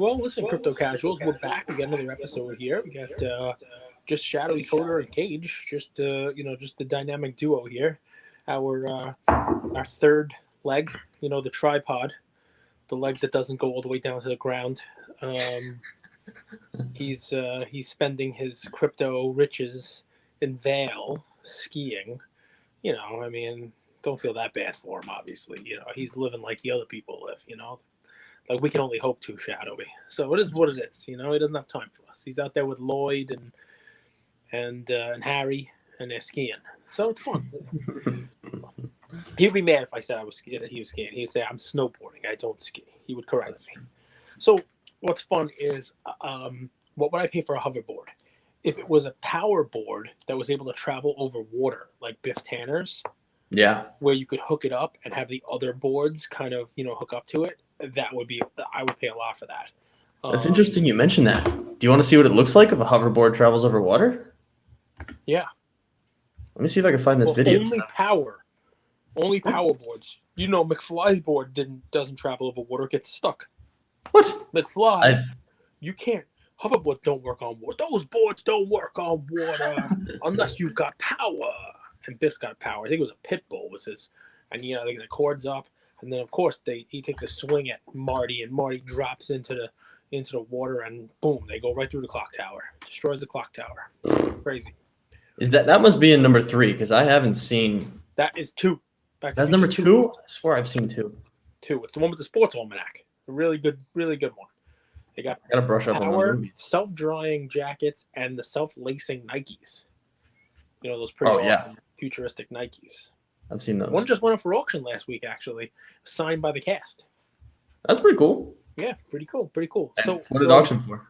Well, listen, crypto casuals, we're back. We got another episode here. We got just Shadowy Coder and Cage, just just the dynamic duo here. Our third leg, the tripod, the leg that doesn't go all the way down to the ground. He's spending his crypto riches in Vail skiing. Don't feel that bad for him. Obviously, he's living like the other people live. Like we can only hope to, Shadowy. So it is what it is. He doesn't have time for us. He's out there with Lloyd and Harry, and they're skiing. So it's fun. He'd be mad if I said he was skiing. He'd say I'm snowboarding. I don't ski. He would correct me. So what's fun is, what would I pay for a hoverboard? If it was a power board that was able to travel over water, like Biff Tanner's, where you could hook it up and have the other boards kind of hook up to it, I would pay a lot for that. That's interesting you mentioned that. Do you want to see what it looks like if a hoverboard travels over water? Yeah. Let me see if I can find this video. Only power boards. McFly's board doesn't travel over water; it gets stuck. What? McFly, you can't. Hoverboards don't work on water. Those boards don't work on water unless you've got power. And Biff's got power. I think it was a pit bull was his, and they get the cords up, and then of course he takes a swing at Marty, and Marty drops into the water, and boom, they go right through the clock tower, destroys the clock tower. Crazy. Is that must be in number 3 because I haven't seen. That is 2. That's number 2. I swear I've seen 2. 2. It's the one with the sports almanac. A really good one. They got I gotta brush up on those movies. Self-drying jackets and the self-lacing Nikes. Those pretty awesome futuristic Nikes. I've seen those. One just went up for auction last week, actually, signed by the cast. That's pretty cool. Yeah, pretty cool. And so, what did auction for?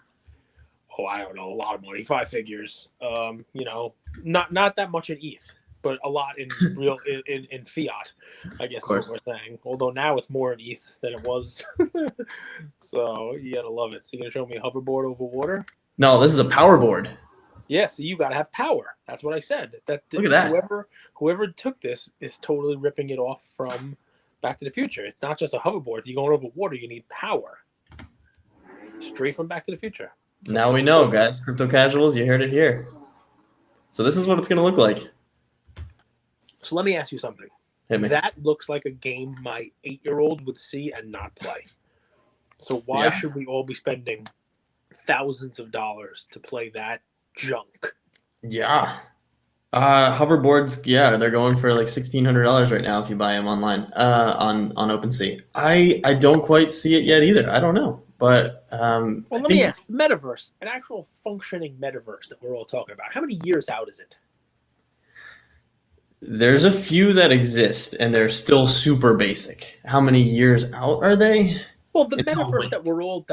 Oh, I don't know, a lot of money, 5 figures. Not that much in ETH, but a lot in real in fiat. I guess is what we're saying. Although now it's more in ETH than it was. So you gotta love it. So you gonna show me a hoverboard over water? No, this is a power board. Yeah, so you gotta have power. That's what I said. Look at that. Whoever took this is totally ripping it off from Back to the Future. It's not just a hoverboard. If you're going over water, you need power. Straight from Back to the Future. Now we know, guys. Crypto casuals, you heard it here. So this is what it's gonna look like. So let me ask you something. Hit me. That looks like a game my 8-year-old would see and not play. So why should we all be spending thousands of dollars to play that junk? Yeah. Hoverboards, they're going for like $1,600 right now if you buy them online on OpenSea. I don't quite see it yet either. I don't know. But let me ask, Metaverse, an actual functioning Metaverse that we're all talking about, how many years out is it? There's a few that exist, and they're still super basic. How many years out are they? Well, the Metaverse that we're all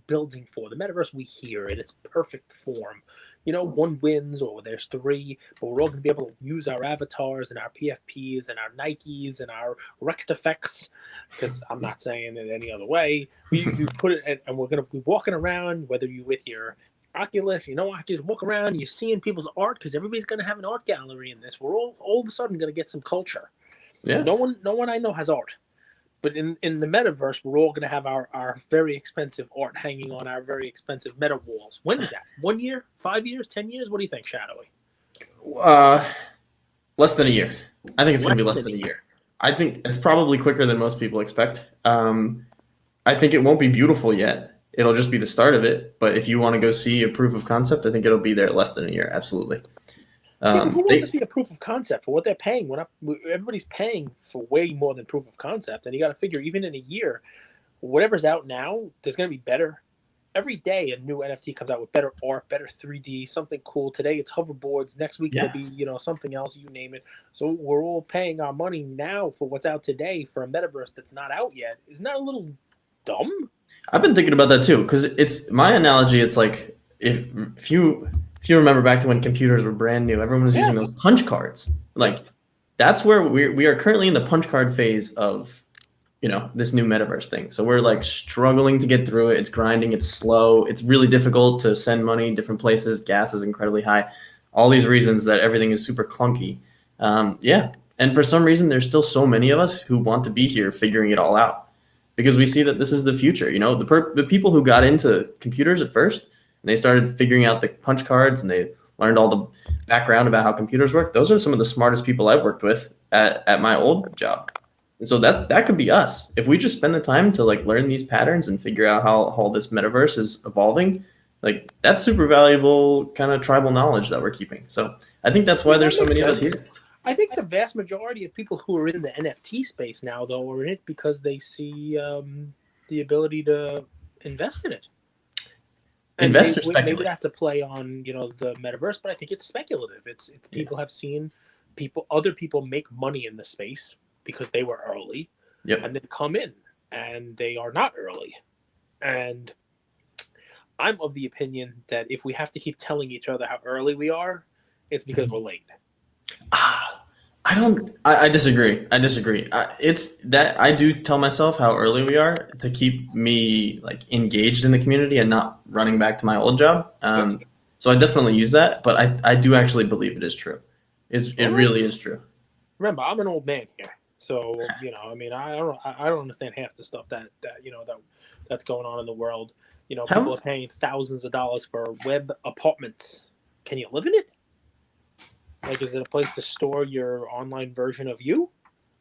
building for, the Metaverse we hear in its perfect form. One wins or there's 3, but we're all going to be able to use our avatars and our PFPs and our Nikes and our Rectifex, because I'm not saying it any other way. You put it, and we're going to be walking around, whether you're with your Oculus, Oculus, walk around, you're seeing people's art, because everybody's going to have an art gallery in this. We're all of a sudden going to get some culture. Yeah. No one I know has art. But in the Metaverse, we're all going to have our very expensive art hanging on our very expensive meta walls. When is that? 1 year? 5 years? 10 years? What do you think, Shadowy? Less than a year. I think it's going to be less than a year. I think it's probably quicker than most people expect. I think it won't be beautiful yet. It'll just be the start of it. But if you want to go see a proof of concept, I think it'll be there less than a year. Absolutely. Who wants to see a proof of concept for what they're paying? Everybody's paying for way more than proof of concept, and you got to figure even in a year, whatever's out now, there's going to be better. Every day, a new NFT comes out with better art, better 3D, something cool. Today it's hoverboards. Next week it'll be something else. You name it. So we're all paying our money now for what's out today for a metaverse that's not out yet. Isn't that a little dumb? I've been thinking about that too, because it's my analogy. It's like if you remember back to when computers were brand new, everyone was using those punch cards. Like that's where we are currently in the punch card phase of, this new metaverse thing. So we're like struggling to get through it. It's grinding. It's slow. It's really difficult to send money different places. Gas is incredibly high. All these reasons that everything is super clunky. And for some reason, there's still so many of us who want to be here figuring it all out. because we see that this is the future. You know, the people who got into computers at first and they started figuring out the punch cards and they learned all the background about how computers work. Those are some of the smartest people I've worked with at my old job. And so that could be us. If we just spend the time to like learn these patterns and figure out how all this metaverse is evolving, like that's super valuable kind of tribal knowledge that we're keeping. So I think that's why there's so many of us here. I think the vast majority of people who are in the NFT space now, though, are in it because they see the ability to invest in it. And maybe that's a play on, you know, the metaverse, but I think it's speculative. It's people have seen other people make money in the space because they were early, and then come in and they are not early. And I'm of the opinion that if we have to keep telling each other how early we are, it's because we're late. I disagree. It's that I do tell myself how early we are to keep me like engaged in the community and not running back to my old job. So I definitely use that, but I do actually believe it is true. It really is true. Remember, I'm an old man here, so you know, I mean, I don't understand half the stuff that you know that's going on in the world. You know, people are paying thousands of dollars for web apartments. Can you live in it? Like, is it a place to store your online version of you?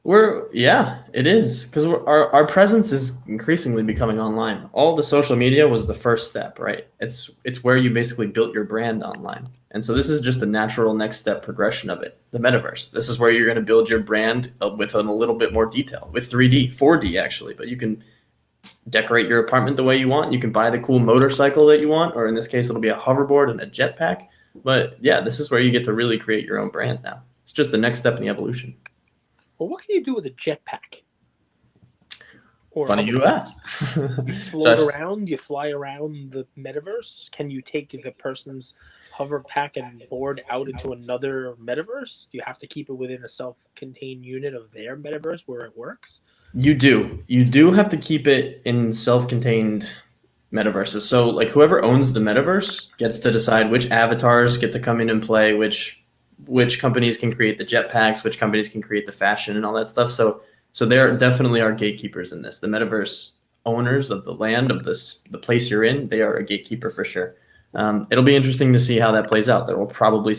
It is, because our presence is increasingly becoming online. All the social media was the first step, right? It's where you basically built your brand online. And so this is just a natural next step progression of it, the metaverse. This is where you're going to build your brand with a little bit more detail, with 3D, 4D actually, but you can decorate your apartment the way you want. You can buy the cool motorcycle that you want, or in this case, it'll be a hoverboard and a jetpack. But yeah, this is where you get to really create your own brand now. It's just the next step in the evolution. Well, what can you do with a jetpack? Funny you asked. You float around, you fly around the metaverse. Can you take the person's hover pack and board out into another metaverse? Do you have to keep it within a self-contained unit of their metaverse where it works? You do have to keep it in self-contained metaverses. So like whoever owns the metaverse gets to decide which avatars get to come in and play, which companies can create the jetpacks, which companies can create the fashion and all that stuff. So there definitely are gatekeepers in this. The metaverse owners of the land of the place you're in, they are a gatekeeper for sure. It'll be interesting to see how that plays out. There will probably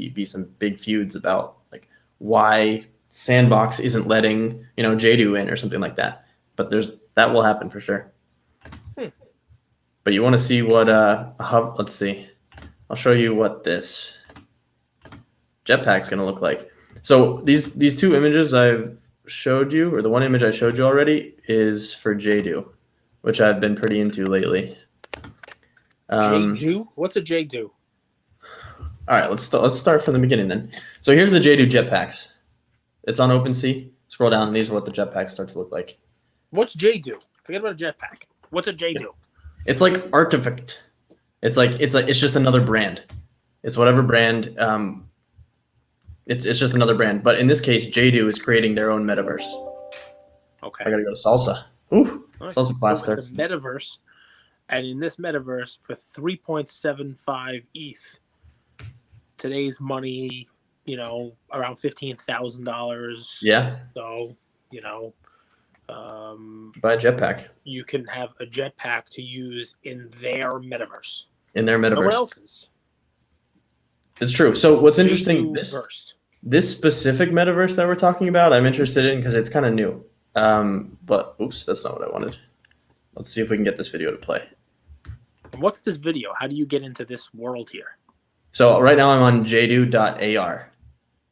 be some big feuds about like why Sandbox isn't letting, you know, Jdu in or something like that. But that will happen for sure. But you want to see what let's see. I'll show you what this jetpack's going to look like. So these two images I've showed you, or the one image I showed you already, is for Jdu, which I've been pretty into lately. Jdu? What's a Jdu? All right, let's start from the beginning then. So here's the Jdu jetpacks. It's on OpenSea. Scroll down, and these are what the jetpacks start to look like. What's Jdu? Forget about a jetpack. What's a Jdu? It's like Artifact. It's just another brand. It's whatever brand. It's just another brand. But in this case, Jdu is creating their own metaverse. Okay. I gotta go to Salsa. Ooh, right. Salsa class starts. It's a metaverse, and in this metaverse, for 3.75 ETH, today's money, you know, around $15,000. Yeah. So, you know, buy a jetpack. You can have a jetpack to use in their metaverse. In their metaverse. No one else's. It's true. So what's interesting, this specific metaverse that we're talking about, I'm interested in because it's kind of new. But oops, that's not what I wanted. Let's see if we can get this video to play. What's this video? How do you get into this world here? So right now I'm on jdu.ar.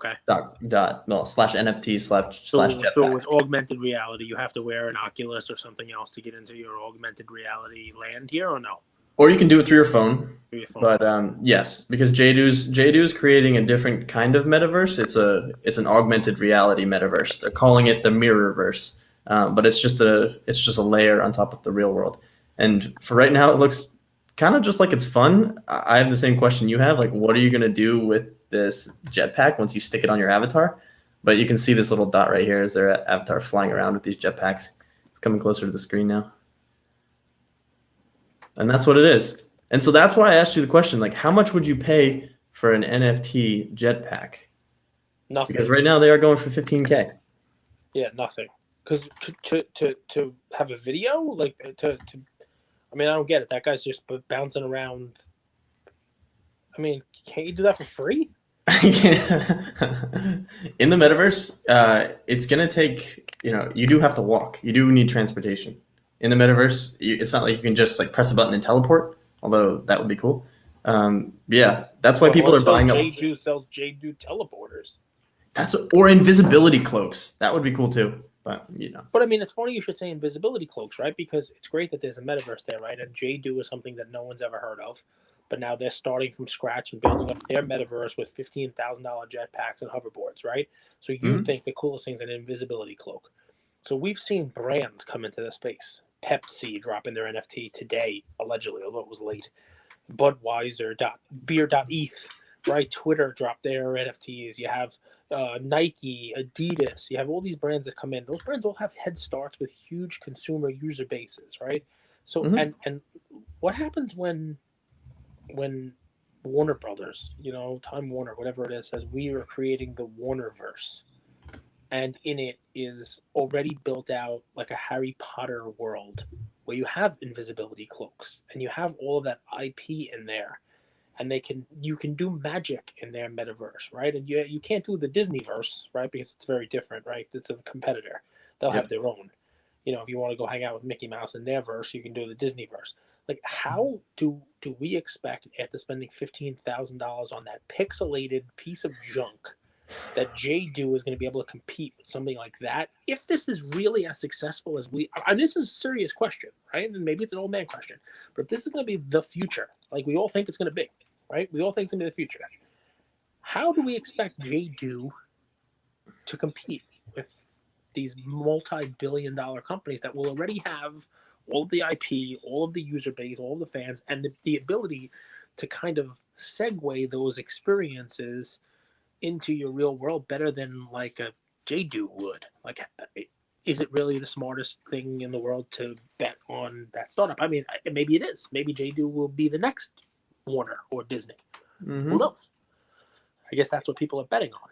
Okay. /NFT /jetpack. So with augmented reality, you have to wear an Oculus or something else to get into your augmented reality land here, or no? Or you can do it through your phone. But yes, because Jdu's creating a different kind of metaverse. It's an augmented reality metaverse. They're calling it the Mirrorverse, but it's just a layer on top of the real world. And for right now, it looks kind of just like it's fun. I have the same question you have. Like, what are you gonna do with this jetpack once you stick it on your avatar? But you can see this little dot right here is their avatar flying around with these jetpacks. It's coming closer to the screen now. And that's what it is. And so that's why I asked you the question, like, how much would you pay for an NFT jetpack? Nothing. Because right now they are going for $15K. Yeah, nothing. Because to have a video, like I mean, I don't get it. That guy's just bouncing around. I mean, can't you do that for free? In the metaverse, it's gonna take, you do have to walk. You do need transportation. In the metaverse, it's not like you can just like press a button and teleport, although that would be cool. Yeah, that's why people are buying up. Jdu sells Jdu teleporters. Or invisibility cloaks. That would be cool too. But But I mean, it's funny you should say invisibility cloaks, right? Because it's great that there's a metaverse there, right? And Jdu is something that no one's ever heard of, but now they're starting from scratch and building up their metaverse with $15,000 jetpacks and hoverboards, right? So you think the coolest thing's an invisibility cloak. So we've seen brands come into the space. Pepsi dropping their NFT today, allegedly, although it was late. Budweiser, beer.eth, right? Twitter dropped their NFTs. You have Nike, Adidas. You have all these brands that come in. Those brands all have head starts with huge consumer user bases, right? So and what happens when Warner Brothers, Time Warner, whatever it is, says we are creating the Warnerverse, and in it is already built out like a Harry Potter world where you have invisibility cloaks and you have all of that IP in there, and you can do magic in their metaverse, right? And you can't do the Disneyverse, right? Because it's very different, right? It's a competitor. They'll have their own. If you want to go hang out with Mickey Mouse in their verse, you can do the Disneyverse. Like, how do we expect, after spending $15,000 on that pixelated piece of junk, that Jdu is going to be able to compete with something like that? If this is really as successful as and this is a serious question, right? And maybe it's an old man question, but if this is going to be the future, like we all think it's going to be, right? We all think it's going to be the future. How do we expect Jdu to compete with these multi-billion-dollar companies that will already have all of the IP, all of the user base, all of the fans, and the ability to kind of segue those experiences into your real world better than like a Jdu would? Like, is it really the smartest thing in the world to bet on that startup? I mean, maybe it is. Maybe Jdu will be the next Warner or Disney. Who knows? I guess that's what people are betting on.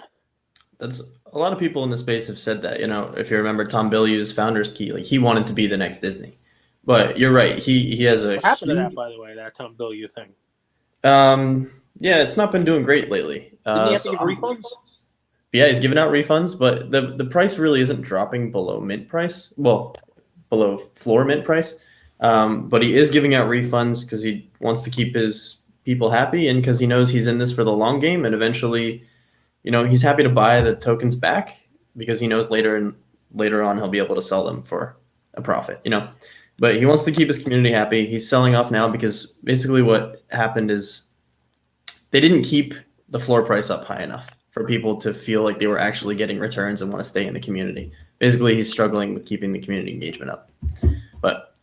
That's a lot of people in the space have said that. If you remember Tom Bilyeu's founder's key, like he wanted to be the next Disney. But you're right. He has a. What happened to that, by the way? That Tom Bilyeu thing. Yeah, it's not been doing great lately. Didn't he have to give refunds? Yeah, he's giving out refunds, but the price really isn't dropping below mint price. Well, below floor mint price. But he is giving out refunds because he wants to keep his people happy, and because he knows he's in this for the long game, and eventually, he's happy to buy the tokens back because he knows later on he'll be able to sell them for a profit. But he wants to keep his community happy. He's selling off now because basically what happened is they didn't keep the floor price up high enough for people to feel like they were actually getting returns and want to stay in the community. Basically, he's struggling with keeping the community engagement up. But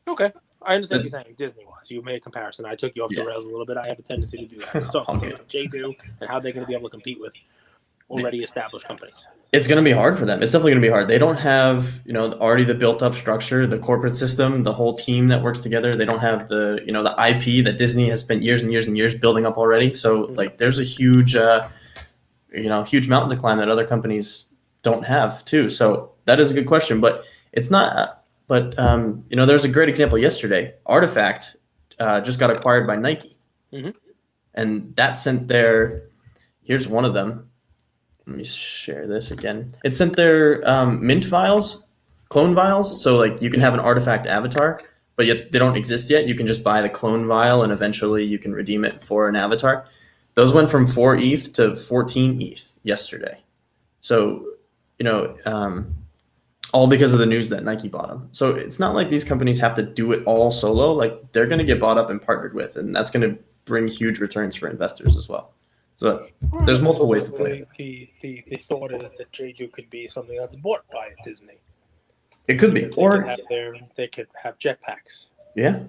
okay, I understand what you're saying. Disney-wise, you made a comparison. I took you off the rails a little bit. I have a tendency to do that. So talk about Jdu and how they're going to be able to compete with already established companies. It's going to be hard for them. It's definitely going to be hard. They don't have, already the built up structure, the corporate system, the whole team that works together. They don't have the, the IP that Disney has spent years and years and years building up already. So like there's a huge, huge mountain to climb that other companies don't have too. So that is a good question, but it's not, there's a great example yesterday. Artifact just got acquired by Nike, and that sent here's one of them. Let me share this again. It sent their mint vials, clone vials. So like you can have an Artifact avatar, but yet they don't exist yet. You can just buy the clone vial and eventually you can redeem it for an avatar. Those went from 4 ETH to 14 ETH yesterday. So, all because of the news that Nike bought them. So it's not like these companies have to do it all solo. Like they're going to get bought up and partnered with, and that's going to bring huge returns for investors as well. So there's multiple ways to play it. The thought is that Jdu could be something that's bought by Disney. It could be. They could have jetpacks. Yeah.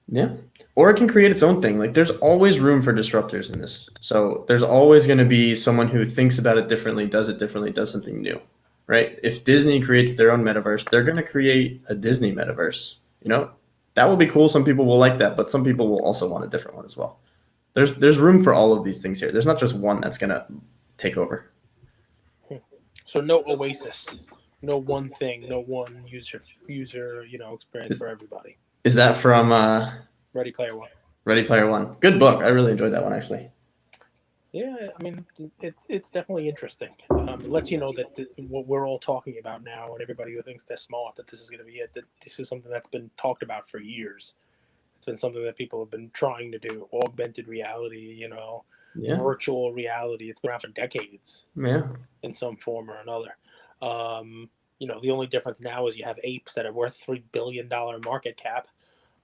Yeah. Or it can create its own thing. Like there's always room for disruptors in this. So there's always going to be someone who thinks about it differently, does something new, right? If Disney creates their own metaverse, they're going to create a Disney metaverse. That will be cool. Some people will like that, but some people will also want a different one as well. There's room for all of these things here. There's not just one that's going to take over. So no Oasis. No one thing, no one user experience for everybody. Is that from Ready Player One. Ready Player One? Good book. I really enjoyed that one actually. Yeah, I mean, it's definitely interesting. It lets you know that what we're all talking about now, and everybody who thinks they're smart, that this is going to be it. That this is something that's been talked about for years. It's been something that people have been trying to do. Augmented reality, virtual reality. It's been around for decades. Yeah. In some form or another. The only difference now is you have apes that are worth $3 billion market cap.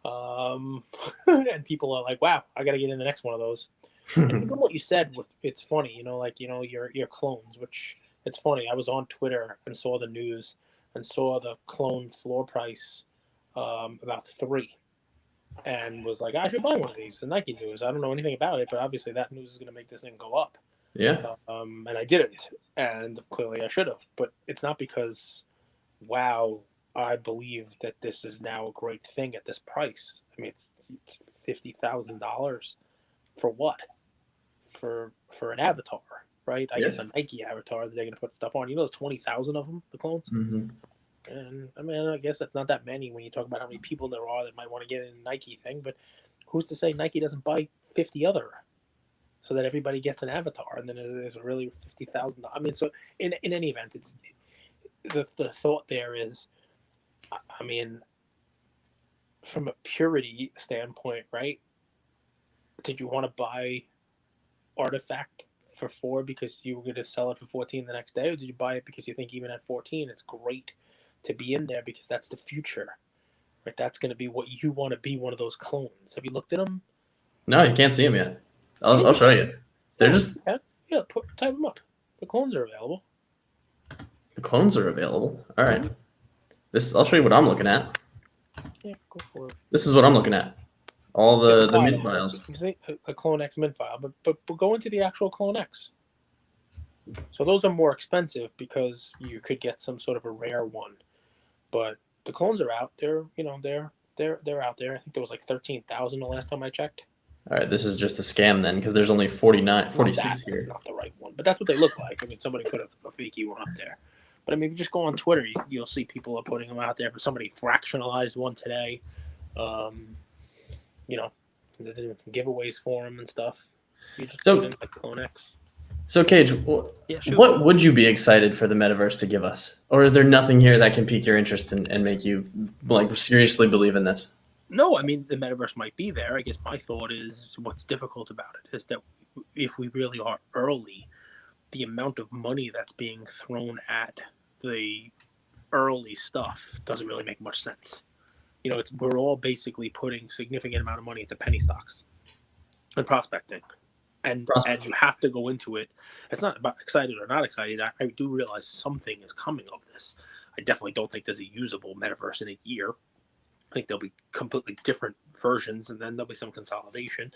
And people are like, wow, I got to get in the next one of those. And even what you said, it's funny, your clones, which it's funny. I was on Twitter and saw the news and saw the clone floor price about 3 and was like, I should buy one of these. The Nike news. I don't know anything about it, but obviously that news is going to make this thing go up. Yeah. And I didn't. And clearly I should have. But it's not because, wow, I believe that this is now a great thing at this price. I mean, it's $50,000 for what? For an avatar, right? I guess a Nike avatar that they're going to put stuff on. There's 20,000 of them, the clones. Mm-hmm. And I mean, I guess that's not that many when you talk about how many people there are that might want to get in a Nike thing. But who's to say Nike doesn't buy 50 other, so that everybody gets an avatar, and then there's really $50,000. I mean, so in any event, it's the thought there is, I mean, from a purity standpoint, right? Did you want to buy Artifact for 4 because you were going to sell it for 14 the next day, or did you buy it because you think even at 14 it's great to be in there because that's the future, right? That's going to be what you want to be, one of those clones. Have you looked at them? No, you can't see them yet. I'll show you. They're just type them up. The clones are available. The clones are available. All right. I'll show you what I'm looking at. Yeah, go for it. This is what I'm looking at. All the mint files. A Clonex mint file, but go into the actual Clonex. So those are more expensive because you could get some sort of a rare one, but the clones are out. They're out there. I think there was like 13,000 the last time I checked. All right, this is just a scam then, because there's only 46 here. That's not the right one, but that's what they look like. I mean, somebody put a fakey one up there. But I mean, if you just go on Twitter, you'll see people are putting them out there. But somebody fractionalized one today. Giveaways for them and stuff. You just put in like Clonex. So, Cage, what would you be excited for the metaverse to give us? Or is there nothing here that can pique your interest and make you seriously believe in this? No, I mean, the metaverse might be there. I guess my thought is what's difficult about it is that if we really are early, the amount of money that's being thrown at the early stuff doesn't really make much sense. We're all basically putting significant amount of money into penny stocks and prospecting. And you have to go into it. It's not about excited or not excited. I do realize something is coming of this. I definitely don't think there's a usable metaverse in a year. I think there'll be completely different versions, and then there'll be some consolidation.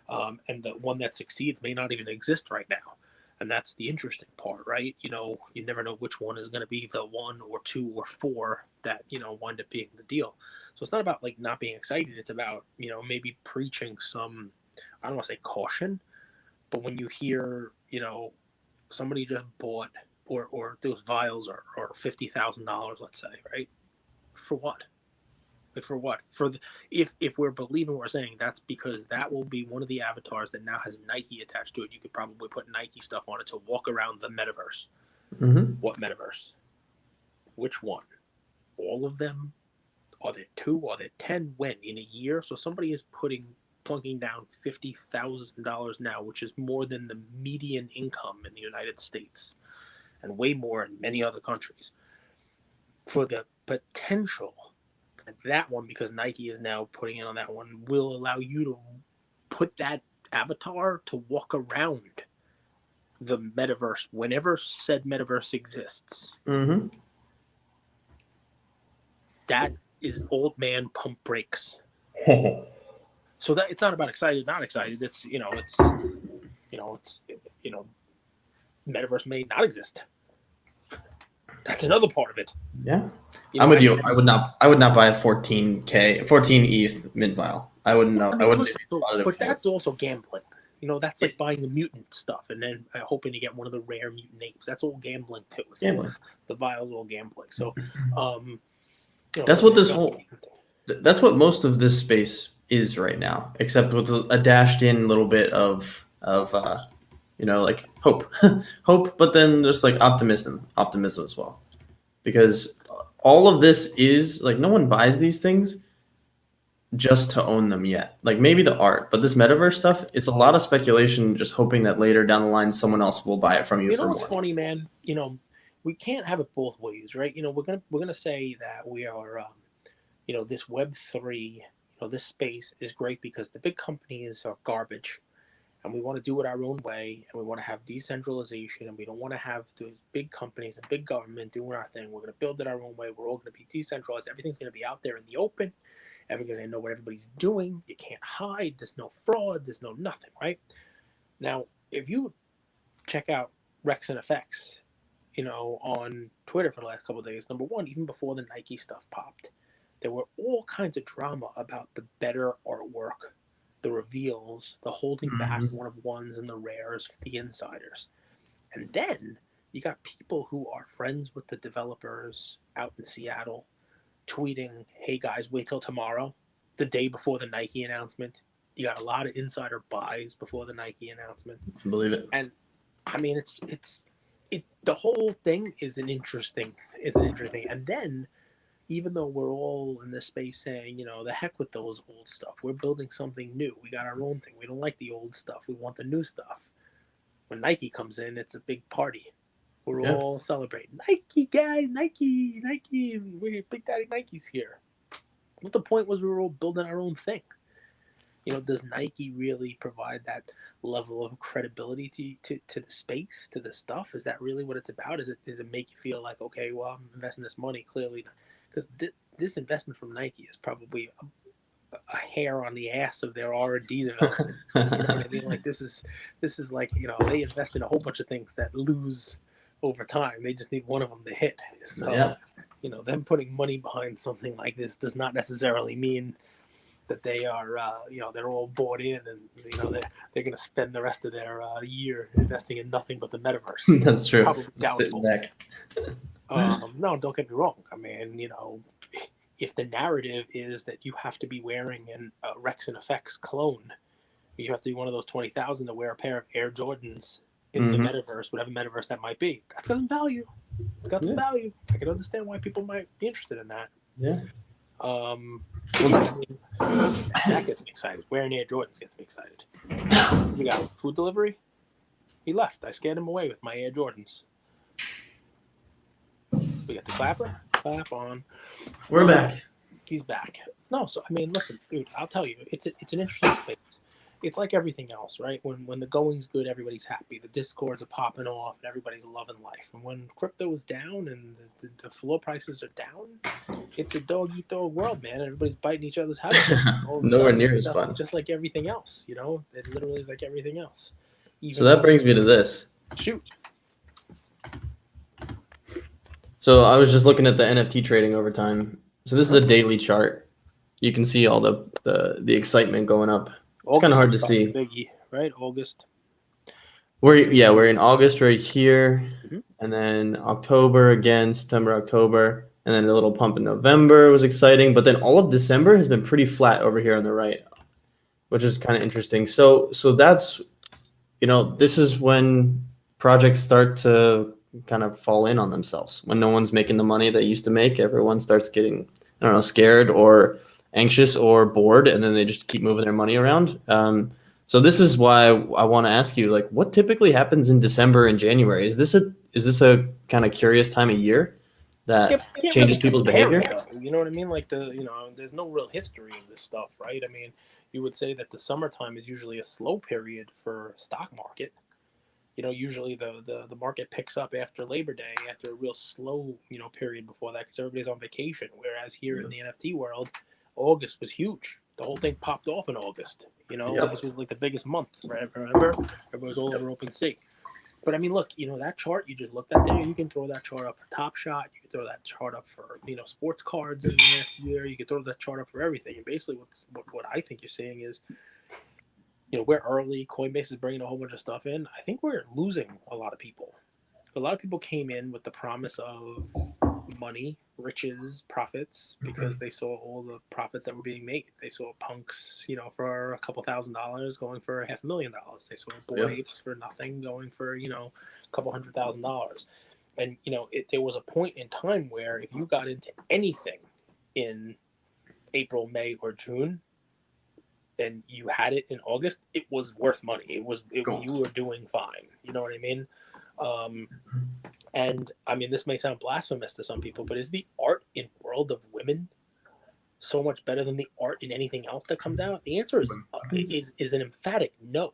And the one that succeeds may not even exist right now. And that's the interesting part, right? You never know which one is going to be the 1 or 2 or 4 that, wind up being the deal. So it's not about like not being excited. It's about, maybe preaching some, I don't want to say caution, but when you hear, somebody just bought or those vials are $50,000, let's say, right? For what? Like for what? If we're believing what we're saying, that's because that will be one of the avatars that now has Nike attached to it. You could probably put Nike stuff on it to walk around the metaverse. Mm-hmm. What metaverse? Which one? All of them? Are there 2? Are there 10? When? In a year? So somebody is plunking down $50,000 now, which is more than the median income in the United States and way more in many other countries, for the potential that one, because Nike is now putting in on that one, will allow you to put that avatar to walk around the metaverse whenever said metaverse exists. Mm-hmm. That is old man pump brakes. So that it's not about excited, not excited. It's metaverse may not exist. That's another part of it. Yeah, I'm with you. I would not buy a 14 ETH mint file. I wouldn't know. I wouldn't. But that's also gambling. You know, that's like buying the mutant stuff and then hoping to get one of the rare mutant apes. That's all gambling too. It's Gambling. The vial's all gambling. So, you know, that's what this whole. That's what most of this space is right now, except with a dashed in little bit of you know, like hope, hope, but then just like optimism as well, because all of this is like no one buys these things just to own them yet. Like maybe the art, but this metaverse stuff, it's a lot of speculation, just hoping that later down the line someone else will buy it from you. You know for what's more. funny, man? You know, we can't have it both ways, right? You know, we're gonna say that we are, you know, this Web3, you know, this space is great because the big companies are garbage, and we want to do it our own way, and we want to have decentralization, and we don't want to have those big companies and big government doing our thing. We're gonna build it our own way. We're all gonna be decentralized. Everything's gonna be out there in the open. Everybody's gonna know what everybody's doing. You can't hide. There's no fraud. There's no nothing, right? Now, if you check out Rex and FX, you know, on Twitter for the last couple of days. Number one, even before the Nike stuff popped, there were all kinds of drama about the better artwork, the reveals, the holding back one of ones and the rares for the insiders. And then you got people who are friends with the developers out in Seattle tweeting, hey guys, wait till tomorrow, the day before the Nike announcement. You got a lot of insider buys before the Nike announcement. I believe it. And I mean, it's the whole thing is an interesting thing. And then, even though we're all in this space saying, you know, the heck with those old stuff, we're building something new. We got our own thing. We don't like the old stuff. We want the new stuff. When Nike comes in, it's a big party. We're all celebrating. Nike, guys, Nike, we're Big Daddy Nike's here. But the point was we were all building our own thing. You know, does Nike really provide that level of credibility to the space, to the stuff? Is that really what it's about? Does it make you feel like, okay, well, I'm investing this money clearly, because this investment from Nike is probably a hair on the ass of their R&D development. You know what I mean? Like this is like, you know, they invest in a whole bunch of things that lose over time. They just need one of them to hit. So, you know, them putting money behind something like this does not necessarily mean that they are, you know, they're all bought in, and you know they're going to spend the rest of their year investing in nothing but the metaverse. That's true. Probably doubtful. No, don't get me wrong. I mean, you know, if the narrative is that you have to be wearing an Rex and FX clone, you have to be one of those 20,000 to wear a pair of Air Jordans in the metaverse, whatever metaverse that might be. That's got some value. It's got some value. I can understand why people might be interested in that. Yeah. I mean, that gets me excited. Wearing Air Jordans gets me excited. We got food delivery. He left. I scared him away with my Air Jordans. We got the clapper. Clap on. We're back. He's back. No, so I mean, listen, dude. I'll tell you, it's an interesting space. It's like everything else, right? When the going's good, everybody's happy. The discords are popping off, and everybody's loving life. And when crypto is down and the floor prices are down, it's a dog-eat-dog world, man. Everybody's biting each other's heads. Nowhere near as fun. Just like everything else, you know? It literally is like everything else. So that brings me to this. Shoot. So I was just looking at the NFT trading over time. So this is a daily chart. You can see all the excitement going up. It's kind of hard to see. Biggie, right? August. We're in August right here, and then October again, September, October, and then a little pump in November was exciting. But then all of December has been pretty flat over here on the right, which is kind of interesting. So that's, you know, this is when projects start to kind of fall in on themselves. When no one's making the money they used to make, everyone starts getting, I don't know, scared or anxious or bored, and then they just keep moving their money around. So this is why I want to ask you, like, what typically happens in December and January? Is this a kind of curious time of year that changes people's behavior? You know what I mean? Like there's no real history in this stuff, right? I mean, you would say that the summertime is usually a slow period for stock market. You know, usually the market picks up after Labor Day, after a real slow, you know, period before that, because everybody's on vacation. Whereas here in the NFT world, August was huge. The whole thing popped off in August. You know, August was like the biggest month, right? Remember? Everybody was all over OpenSea. But I mean, look, you know, that chart you just looked at there, you can throw that chart up for Top Shot. You can throw that chart up for, you know, sports cards in the last year. You can throw that chart up for everything. And basically what I think you're saying is we're early. Coinbase is bringing a whole bunch of stuff in. I think we're losing a lot of people. A lot of people came in with the promise of money, riches, profits, because they saw all the profits that were being made. They saw punks, for a couple $1,000s going for $500,000. They saw Bored Apes for nothing going for, a couple $100,000. And, there was a point in time where if you got into anything in April, May, or June, and you had it in August, it was worth money. You were doing fine. You know what I mean? And I mean, this may sound blasphemous to some people, but is the art in World of Women so much better than the art in anything else that comes out? The answer is an emphatic no.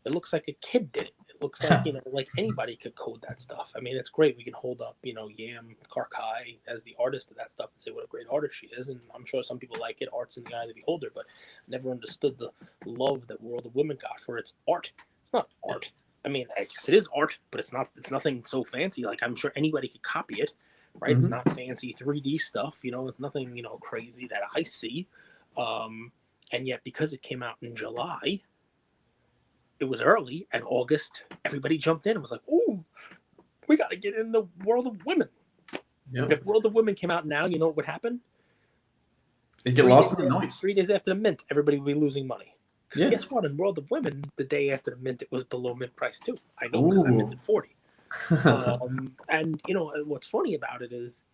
It looks like a kid did it. It looks like, like anybody could code that stuff. I mean, it's great. We can hold up, Yam Karkai as the artist of that stuff and say what a great artist she is. And I'm sure some people like it. Art's in the eye of the beholder, but I never understood the love that World of Women got for its art. It's not art. I mean, I guess it is art, but it's nothing so fancy. Like, I'm sure anybody could copy it, right? Mm-hmm. It's not fancy 3D stuff, it's nothing, crazy that I see. And yet, because it came out in July, it was early, and August, everybody jumped in and was like, ooh, we got to get in the World of Women. Yep. If World of Women came out now, you know what would happen? It'd get lost in the noise. 3 days after the mint, everybody would be losing money. Because guess what? In World of Women, the day after the mint, it was below mint price too. I know because I minted 40. And what's funny about it is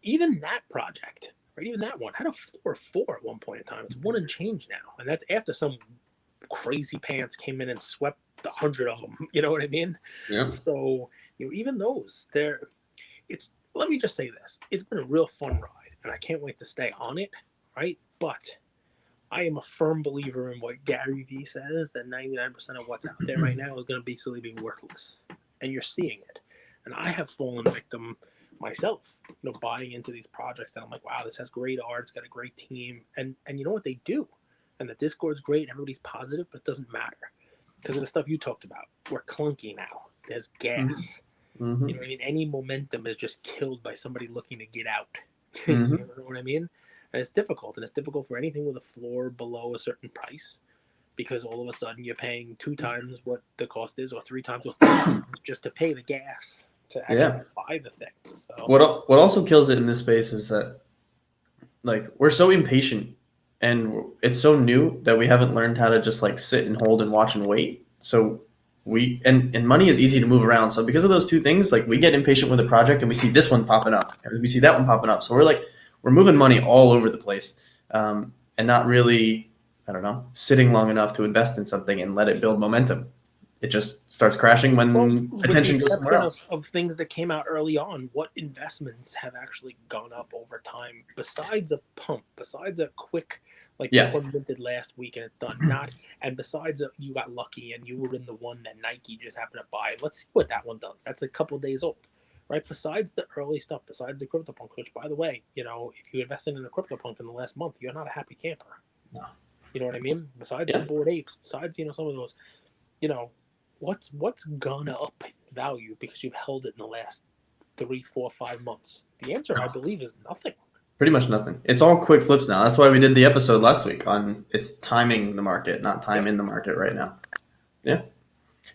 even that project, right? Even that one had a 4.4 at one point in time. It's 1 and change now, and that's after some crazy pants came in and swept 100 of them. You know what I mean? Yeah. So even those, let me just say this: it's been a real fun ride, and I can't wait to stay on it. Right? But I am a firm believer in what Gary Vee says, that 99% of what's out there right now is going to basically be worthless. And you're seeing it. And I have fallen victim myself, buying into these projects. And I'm like, wow, this has great art. It's got a great team. And you know what they do? And the Discord's great. And everybody's positive, but it doesn't matter. Because of the stuff you talked about. We're clunky now. There's gas. Mm-hmm. You know what I mean? Any momentum is just killed by somebody looking to get out. Mm-hmm. You know what I mean? And it's difficult. And it's difficult for anything with a floor below a certain price, because all of a sudden you're paying 2 times what the cost is, or 3 times what just to pay the gas to actually buy the thing. So what also kills it in this space is that, like, we're so impatient and it's so new that we haven't learned how to just like sit and hold and watch and wait. So and money is easy to move around. So because of those 2 things, like, we get impatient with a project and we see this one popping up and we see that one popping up. So we're moving money all over the place, and not really, I don't know, sitting long enough to invest in something and let it build momentum. It just starts crashing when attention goes somewhere else. Of things that came out early on, what investments have actually gone up over time besides a pump, besides a quick, like this one minted last week and it's done, and besides you got lucky and you were in the one that Nike just happened to buy. Let's see what that one does. That's a couple of days old. Right, besides the early stuff, besides the CryptoPunk, which, by the way, if you invested in a CryptoPunk in the last month, you're not a happy camper. No. You know what I mean? Besides the Bored Apes, besides some of those, what's gone up in value because you've held it in the last 3, 4, 5 months? The answer, I believe, is nothing. Pretty much nothing. It's all quick flips now. That's why we did the episode last week on it's timing the market, not time in the market right now. Yeah.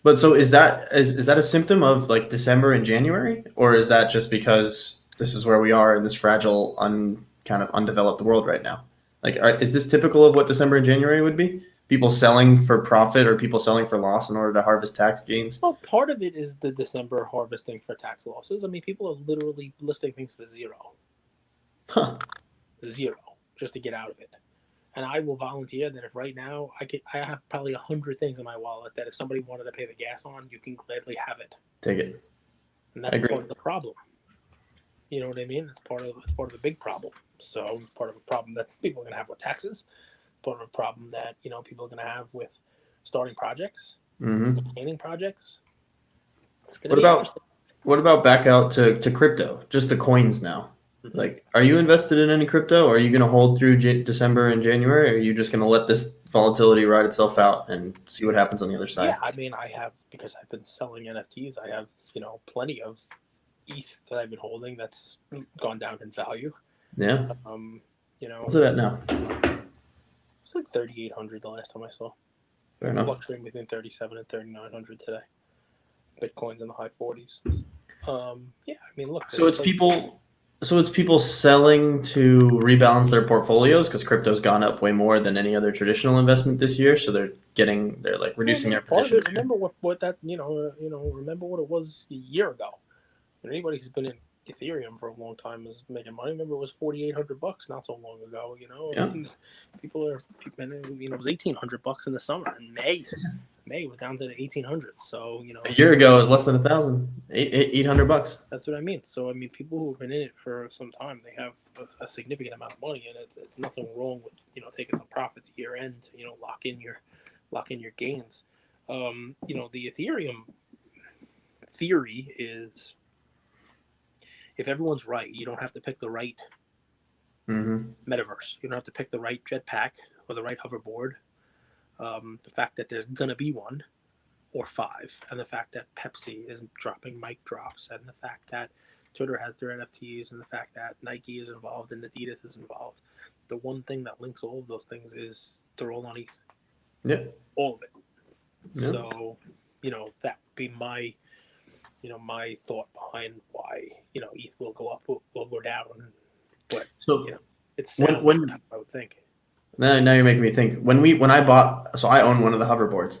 But so is that a symptom of like December and January, or is that just because this is where we are in this fragile, kind of undeveloped world right now? Like, is this typical of what December and January would be? People selling for profit or people selling for loss in order to harvest tax gains? Well, part of it is the December harvesting for tax losses. I mean, people are literally listing things for zero. Zero, just to get out of it. And I will volunteer that if right now I have probably 100 things in my wallet that if somebody wanted to pay the gas on, you can gladly have it. Take it. And that's part of the problem. You know what I mean? It's part of the big problem. So part of a problem that people are going to have with taxes. Part of a problem that people are going to have with starting projects, maintaining projects. It's going to be what about back out to crypto? Just the coins now. Like, are you invested in any crypto? Or are you going to hold through December and January? Or are you just going to let this volatility ride itself out and see what happens on the other side? Yeah, I mean, I have, because I've been selling NFTs, I have, plenty of ETH that I've been holding that's gone down in value. Yeah. What's it at now? It's like 3,800 the last time I saw. Fair enough. Fluctuating between 37 and 3,900 today. Bitcoin's in the high 40s. Yeah, I mean, look. So it's people selling to rebalance their portfolios because crypto's gone up way more than any other traditional investment this year. So they're like reducing their position. Remember what that remember what it was a year ago. And anybody who's been in Ethereum for a long time is making money. Remember, it was $4,800 not so long ago. Yeah. I mean, people, it was $1,800 in the summer. In May was down to the 1,800. So a year ago it was less than 1,000, $800. That's what I mean. So I mean, people who've been in it for some time, they have a significant amount of money, and it's nothing wrong with taking some profits year end. Lock in your gains. The Ethereum theory is, if everyone's right, you don't have to pick the right metaverse. You don't have to pick the right jetpack or the right hoverboard. The fact that there's gonna be one or five, and the fact that Pepsi is dropping mic drops, and the fact that Twitter has their NFTs, and the fact that Nike is involved and Adidas is involved. The one thing that links all of those things is they're all on ETH. Yeah. All of it. Yeah. So, that would be my thought behind why, ETH will go up, will go down. But, it's when I would think. Now you're making me think. When I bought, so I own one of the hoverboards.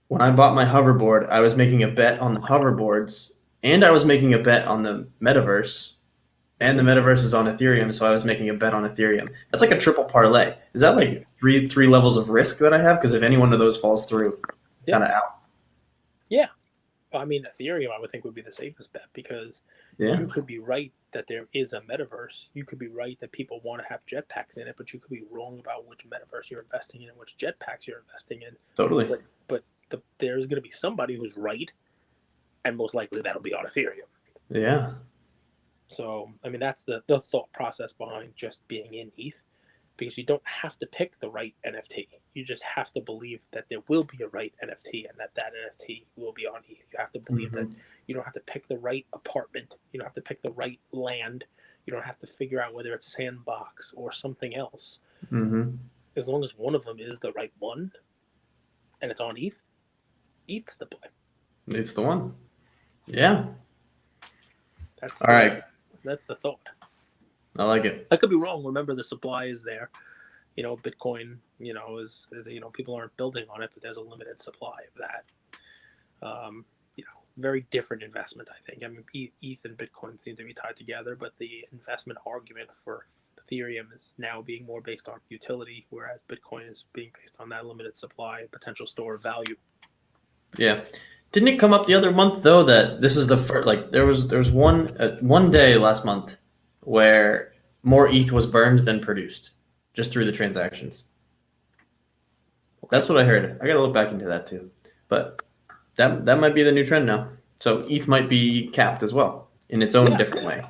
When I bought my hoverboard, I was making a bet on the hoverboards, and I was making a bet on the metaverse, and the metaverse is on Ethereum, so I was making a bet on Ethereum. That's like a triple parlay. Is that like three levels of risk that I have? Because if any one of those falls through, kind of out. Yeah. I mean, Ethereum, I would think, would be the safest bet, because you could be right that there is a metaverse. You could be right that people want to have jetpacks in it, but you could be wrong about which metaverse you're investing in and which jetpacks you're investing in. Totally. But there's going to be somebody who's right, and most likely that'll be on Ethereum. Yeah. So, I mean, that's the thought process behind just being in ETH, because you don't have to pick the right NFT. You just have to believe that there will be a right NFT, and that NFT will be on ETH. You have to believe that you don't have to pick the right apartment. You don't have to pick the right land. You don't have to figure out whether it's Sandbox or something else. As long as one of them is the right one and it's on ETH, ETH's the play. It's the one. Yeah. That's all right. That's the thought. I like it. I could be wrong. Remember, the supply is there. Bitcoin, is people aren't building on it, but there's a limited supply of that. Very different investment, I think. I mean, ETH and Bitcoin seem to be tied together, but the investment argument for Ethereum is now being more based on utility, whereas Bitcoin is being based on that limited supply and potential store of value. Yeah. Didn't it come up the other month though that this is the first? Like there was one day last month where more ETH was burned than produced, just through the transactions. That's what I heard. I gotta look back into that too. But that might be the new trend now. So ETH might be capped as well in its own different way.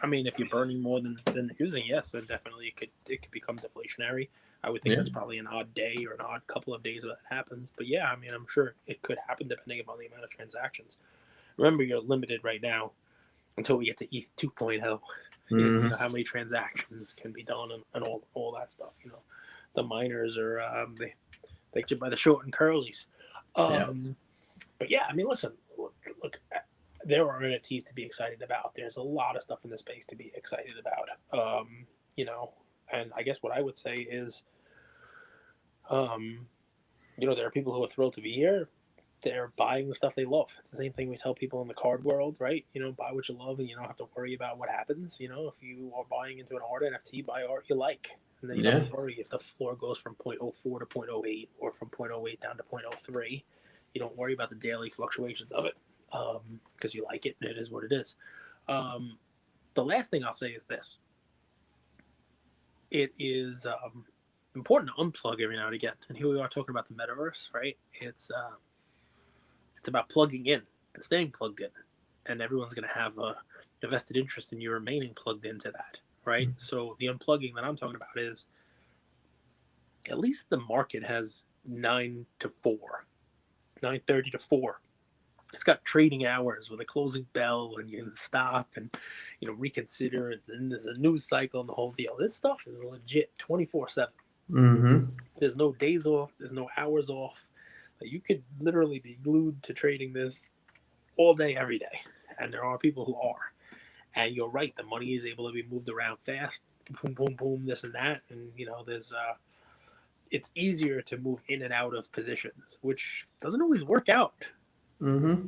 I mean, if you're burning more than using, yes, then definitely it could become deflationary. I would think that's probably an odd day or an odd couple of days that happens. But yeah, I mean, I'm sure it could happen depending upon the amount of transactions. Remember, you're limited right now until we get to ETH 2.0. You know, how many transactions can be done and all that stuff. The miners are they get you by the short and curlies. But yeah, I mean, listen, look, there are NFTs to be excited about. There's a lot of stuff in the space to be excited about. And I guess what I would say is, there are people who are thrilled to be here. They're buying the stuff they love. It's the same thing we tell people in the card world, right? Buy what you love, and you don't have to worry about what happens. If you are buying into an art NFT, buy art you like. And then you don't have to worry if the floor goes from 0.04 to 0.08 or from 0.08 down to 0.03. You don't worry about the daily fluctuations of it because you like it, and it is what it is. The last thing I'll say is this. It is important to unplug every now and again. And here we are talking about the metaverse, right? It's about plugging in and staying plugged in. And everyone's going to have a vested interest in you remaining plugged into that, right? So the unplugging that I'm talking about is at least the market has 9 to 4, 9:30 to 4. It's got trading hours with a closing bell, and you can stop and reconsider, and then there's a news cycle and the whole deal. This stuff is legit 24/7. Mm-hmm. There's no days off. There's no hours off. Like, you could literally be glued to trading this all day, every day. And there are people who are. And you're right. The money is able to be moved around fast. Boom, boom, boom, this and that. And, you know, there's it's easier to move in and out of positions, which doesn't always work out. Mm-hmm.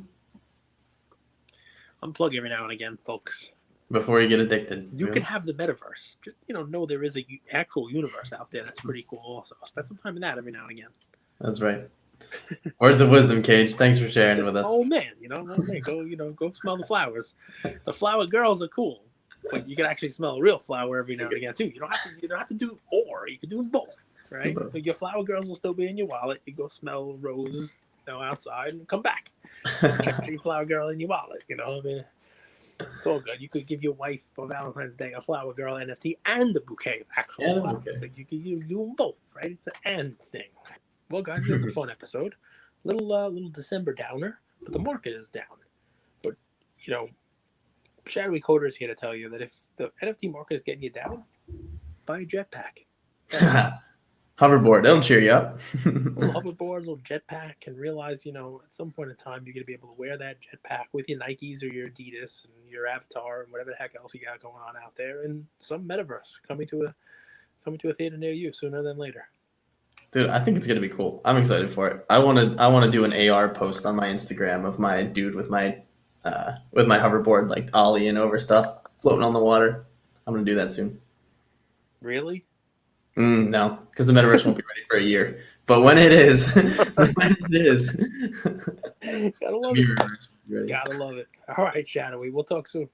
Unplug every now and again, folks. Before you get addicted. You can have the metaverse. Just, you know there is a actual universe out there that's pretty cool also. Spend some time in that every now and again. That's right. Words of wisdom, Cage. Thanks for sharing with us. Oh man, go smell the flowers. The flower girls are cool, but you can actually smell a real flower every now and again too. You don't have to do or. You can do both, right? But your flower girls will still be in your wallet. You go smell roses, outside and come back. Check your flower girl in your wallet. I mean, it's all good. You could give your wife for Valentine's Day a flower girl NFT and a bouquet of actual flowers. So you do them both, right? It's an and thing. Well, guys, this is a fun episode. Little December downer, but the market is down. But shadowy coder is here to tell you that if the NFT market is getting you down, buy a jetpack. Hoverboard, that'll cheer you up. A little hoverboard, a little jetpack, and realize, at some point in time, you're going to be able to wear that jetpack with your Nikes or your Adidas and your avatar and whatever the heck else you got going on out there in some metaverse coming to a theater near you sooner than later. Dude, I think it's going to be cool. I'm excited for it. I want to do an AR post on my Instagram of my dude with my hoverboard, like ollieing over stuff, floating on the water. I'm going to do that soon. Really? No, because the metaverse won't be ready for a year. But when it is, gotta love it. Gotta love it. All right, Shadowy. We'll talk soon.